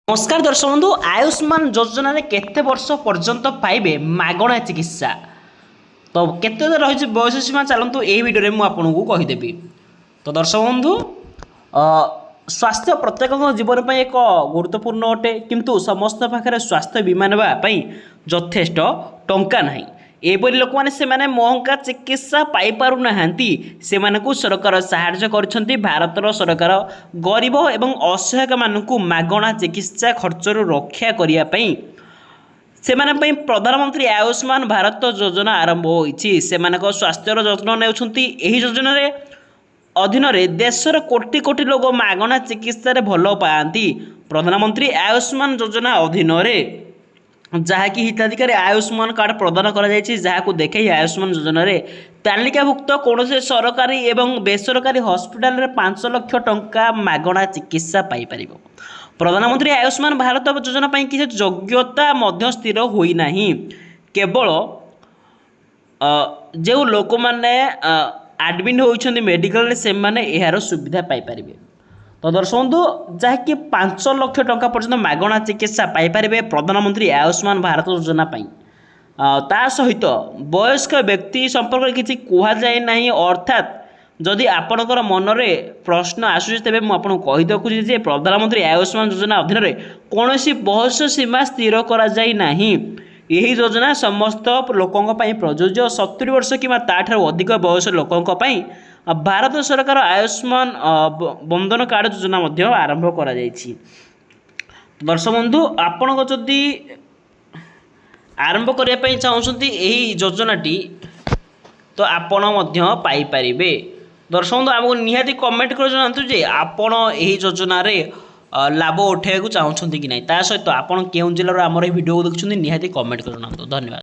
नमस्कार दर्शक बंधु आयुष्मान योजना केते वर्ष पर्यंत पाइबे मागणा चिकित्सा तो केते रही बयस सीमा चलतु यही भिडियो में आपको कहीदेवी। तो दर्शक बंधु स्वास्थ्य प्रत्येक जीवन में एक गुरुत्वपूर्ण अटे किंतु समस्त पाखे स्वास्थ्य बीमा नापी यथेष्ट टंका ना एपरी लोक मैंने महंगा चिकित्सा पाई पारु नाहांती से सरकार साहाय्य कर भारतर सरकार गरीब एवं असहायक मानू मागणा चिकित्सा खर्चर रक्षा करने से प्रधानमंत्री आयुष्मान भारत योजना आरंभ होती स्वास्थ्यर जत्न नेउछंती। एही योजना रे अधीन देशर कोटी कोटी लोक मागणा चिकित्सा भल पाती। प्रधानमंत्री आयुष्मान योजना अधीन जहाँकि हिताधिकारी आयुष्मान कार्ड प्रदान कर देखे आयुष्मान योजना रे तालिकाभुक्त कौन से सरकारी एवं बेसरकारी हॉस्पिटल रे 5 लाख टंका मागणा चिकित्सा पाई परिबो। प्रधानमंत्री आयुष्मान भारत योजना पर किसी योग्यता स्थिर होना केवल जो लोक मैंने एडमिट होती मेडिकल से यार सुविधा पाइपर। तो दर्शक बंधु जहाँकि 5 लाख टंका पर्यटन मागणा चिकित्सा पाइपर प्रधानमंत्री आयुष्मान भारत योजना ता सहित वयस्क व्यक्ति संपर्क किसी कहुए ना अर्थात जदि आपणकर मनरे प्रश्न आसूँ तेज मुझे कहीदे खोजे प्रधानमंत्री आयुष्मान योजना अधीन कौन बयस सीमा स्थिर कराना यही योजना समस्त लोकों प्रযোज्य 70 वर्ष कि अधिक बयस लोकों भारत सरकार आयुष्मान बंधन कार्ड योजना आरंभ कर। दर्शक बंधु आपण जदि आरंभ करने चाहते यही योजनाटी तो आपण पाइपर। दर्शक बंधु आमको निहाती कमेंट कर जनातु आपण यही योजना लाभ उठाइବାକୁ चाहते कि ना सहित आप केउं जिलार आमर भिडियो देखुं निहाती कमेंट कर जनातु। धन्यवाद।